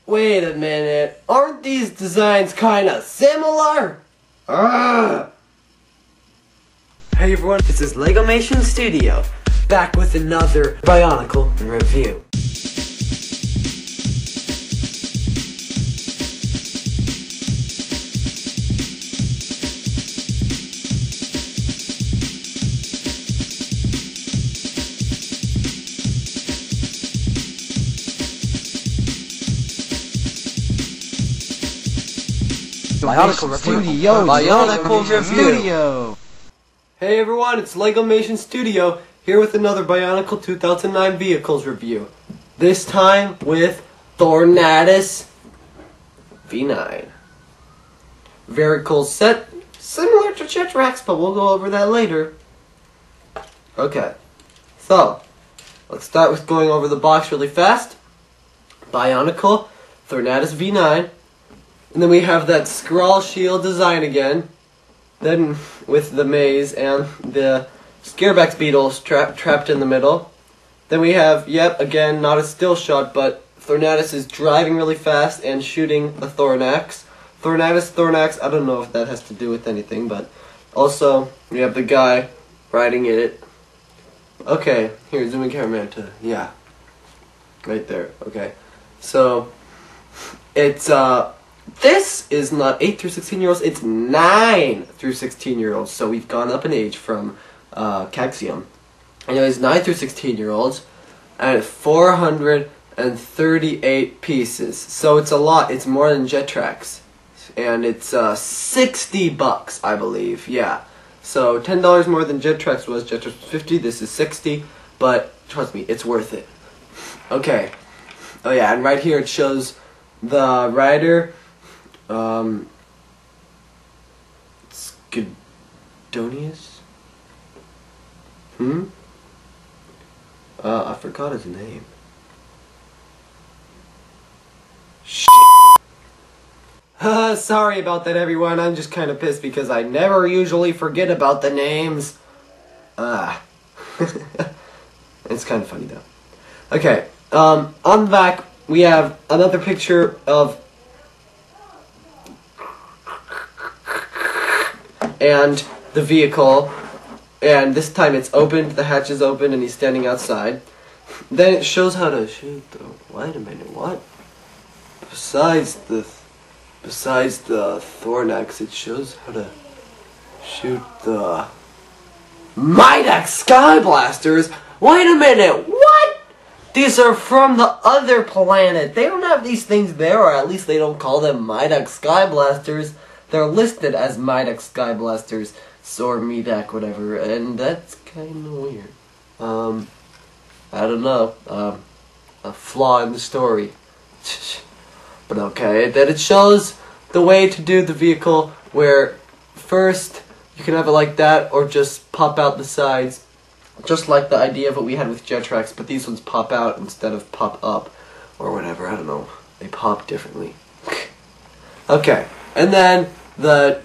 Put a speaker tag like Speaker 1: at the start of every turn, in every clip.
Speaker 1: Wait a minute. Aren't these designs kinda similar? Ugh. Hey everyone, this is LegomationStudio, back with another Bionicle review.
Speaker 2: Bionicle Studio.
Speaker 1: Hey everyone, it's LegomationStudio here with another Bionicle 2009 Vehicles review. This time with Thornatus V9. Very cool set, similar to Jetrax, but we'll go over that later. Okay, so let's start with going over the box really fast. Bionicle, Thornatus V9. And then we have that scroll shield design again. Then with the maze and the Scarebax beetles trapped in the middle. Then we have, yep, again, not a still shot, but Thornatus is driving really fast and shooting a Thornax. Thornax, I don't know if that has to do with anything, but also we have the guy riding it. Okay, here, zooming cameraman to, yeah, right there, okay. So, it's, this is not 8 through 16-year-olds, it's 9 through 16-year-olds. So we've gone up in age from Caxium. Anyways, 9 through 16-year-olds, and 438 pieces. So it's a lot. It's more than Jetrax, and it's $60, I believe. Yeah. So $10 more than Jetrax was. Jetrax was 50. This is 60. But trust me, it's worth it. Okay. Oh yeah, and right here it shows the rider. Cendox? I forgot his name. Sorry about that, everyone. I'm just kind of pissed because I never usually forget about the names. It's kind of funny though. Okay, on the back we have another picture of and the vehicle, and this time it's opened, the hatch is open, and he's standing outside. Then it shows how to shoot the, wait a minute, what? Besides the Thornax, it shows how to shoot the Midax Sky Blasters. Wait a minute, what? These are from the other planet. They don't have these things there, or at least they don't call them Midax Sky Blasters. They're listed as Midax Sky Blasters, or Midax, whatever, and that's kind of weird. I don't know, a flaw in the story. But okay, then it shows the way to do the vehicle, where first you can have it like that, or just pop out the sides, just like the idea of what we had with Jetrax, but these ones pop out instead of pop up, or whatever, I don't know, they pop differently. Okay, and then the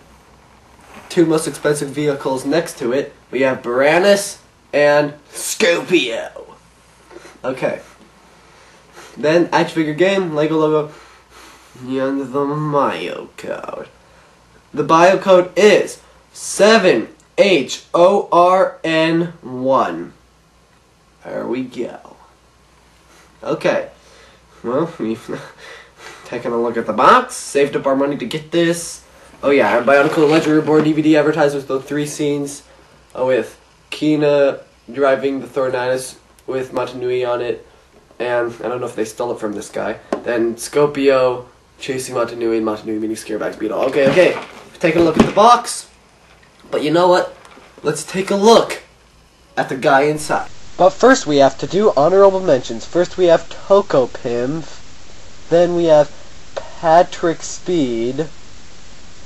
Speaker 1: two most expensive vehicles next to it, we have Thornatus and Scopio. Okay. Then, action figure game, Lego logo, and the bio code. The bio code is 7HORN1. There we go. Okay. Well, we've taken a look at the box, saved up our money to get this. Oh yeah, and Bionicle Legend Reborn DVD advertises the 3 scenes with Kina driving the Thornatus with Matanui on it, and I don't know if they stole it from this guy. Then Scopio chasing Matanui and Matanui meeting Scarebax beetle. Okay, taking a look at the box, but you know what? Let's take a look at the guy inside. But first we have to do honorable mentions. First we have Tokopimp, then we have Patrick Speed,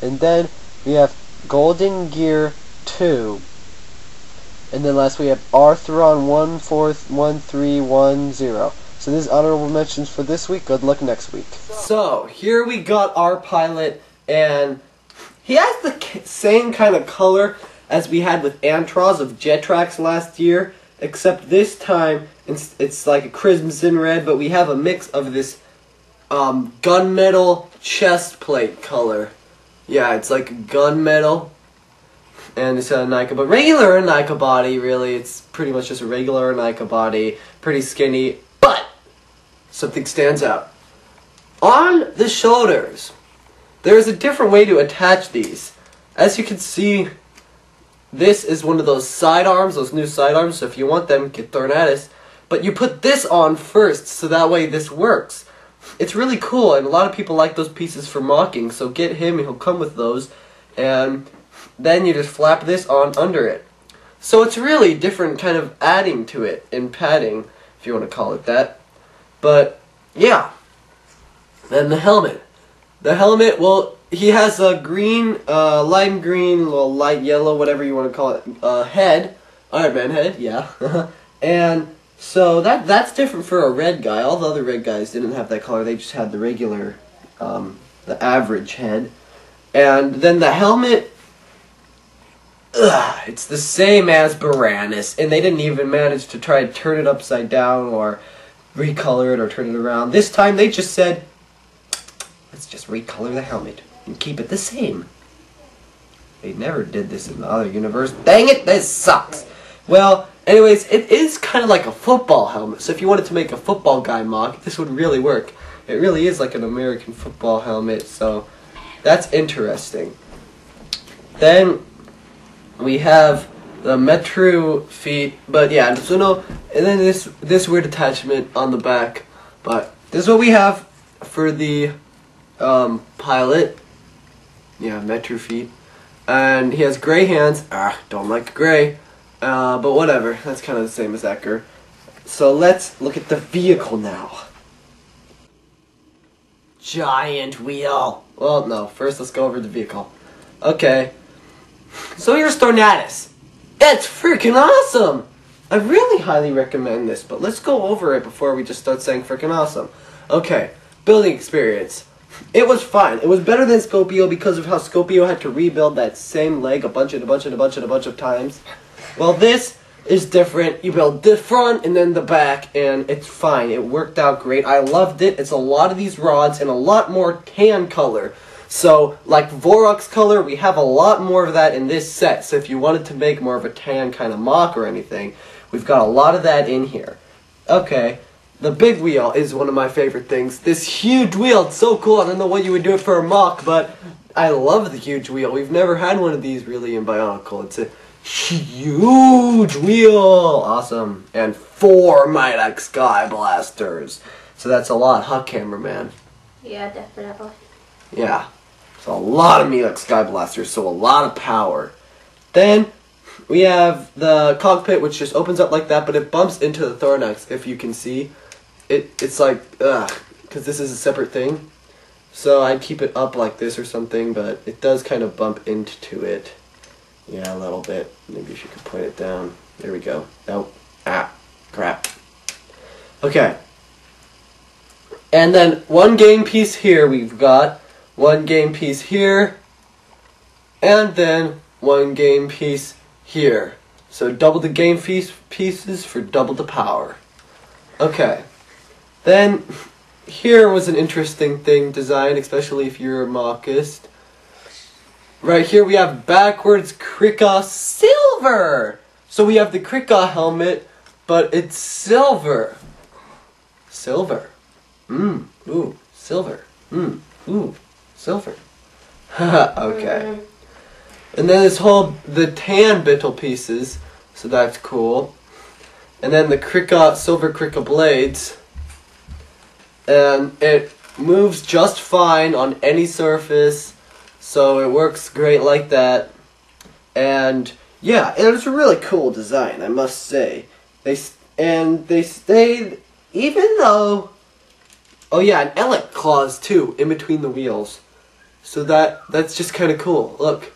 Speaker 1: and then we have Golden Gear 2. And then last we have Arthron 141310. So this is honorable mentions for this week. Good luck next week. So here we got our pilot, and he has the same kind of color as we had with Antros of Jetrax last year, except this time it's like a crimson red, but we have a mix of this gunmetal chest plate color. Yeah, it's like gunmetal. And it's a Nika, but regular Nika body, really. It's pretty much just a regular Nika body. Pretty skinny, but something stands out. On the shoulders, there is a different way to attach these. As you can see, this is one of those sidearms, those new sidearms. So if you want them, get Thornatus. But you put this on first, so that way this works. It's really cool, and a lot of people like those pieces for mocking. So get him, he'll come with those. And then you just flap this on under it. So it's really different kind of adding to it in padding, if you want to call it that. But, yeah. Then the helmet. The helmet, well, he has a green, lime green, little light yellow, whatever you want to call it, head. Iron Man head, yeah. And so that's different for a red guy. All the other red guys didn't have that color. They just had the regular, the average head. And then the helmet, it's the same as Bionicle, and they didn't even manage to try to turn it upside down or recolor it or turn it around. This time they just said, let's just recolor the helmet and keep it the same. They never did this in the other universe. Dang it, this sucks. Well, anyways, it is kind of like a football helmet, so if you wanted to make a football guy mock, this would really work. It really is like an American football helmet, so that's interesting. Then we have the Metro feet, but yeah, so no, and then this weird attachment on the back. But this is what we have for the pilot. Yeah, Metro feet, and he has gray hands. Don't like gray, but whatever. That's kind of the same as Ecker. So let's look at the vehicle now. Giant wheel. Well, no. First, let's go over the vehicle. Okay. So here's Thornatus. That's freaking awesome! I really highly recommend this, but let's go over it before we just start saying freaking awesome. Okay, building experience. It was fine. It was better than Scopio because of how Scopio had to rebuild that same leg a bunch of times. Well, this is different. You build the front and then the back, and it's fine. It worked out great. I loved it. It's a lot of these rods and a lot more tan color. So, like Vorok's color, we have a lot more of that in this set. So if you wanted to make more of a tan kind of mock or anything, we've got a lot of that in here. Okay, the big wheel is one of my favorite things. This huge wheel, it's so cool. I don't know what you would do it for a mock, but I love the huge wheel. We've never had one of these really in Bionicle. It's a huge wheel. Awesome. And 4 Mighty Sky Blasters. So that's a lot, huh, cameraman?
Speaker 2: Yeah, definitely.
Speaker 1: Yeah. So a lot of Mighty Sky Blasters, so a lot of power. Then we have the cockpit, which just opens up like that, but it bumps into the Thornatus, if you can see. It's like, because this is a separate thing. So I'd keep it up like this or something, but it does kind of bump into it. Yeah, a little bit. Maybe if you could point it down. There we go. Nope. Crap. Okay. And then one game piece here we've got. One game piece here. And then one game piece here. So double the game pieces for double the power. Okay. Then here was an interesting thing designed, especially if you're a mockist. Right here we have backwards Krika silver. So we have the Krika helmet, but it's silver. Silver. Ooh, silver. Ooh, silver. Okay. And then the tan bittle pieces, so that's cool. And then the Krika, silver Krika blades. And it moves just fine on any surface, so it works great like that. And yeah, it was a really cool design, I must say. They stayed, even though, oh yeah, and Elec claws too, in between the wheels. So that's just kind of cool. Look,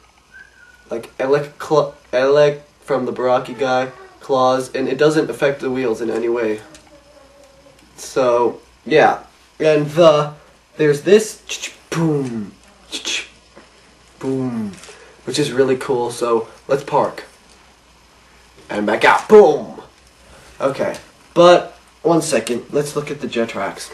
Speaker 1: like Elec from the Baraki guy, claws, and it doesn't affect the wheels in any way. So yeah, and there's this boom, boom, which is really cool. So let's park and back out. Boom. Okay, but 1 second. Let's look at the Jetrax.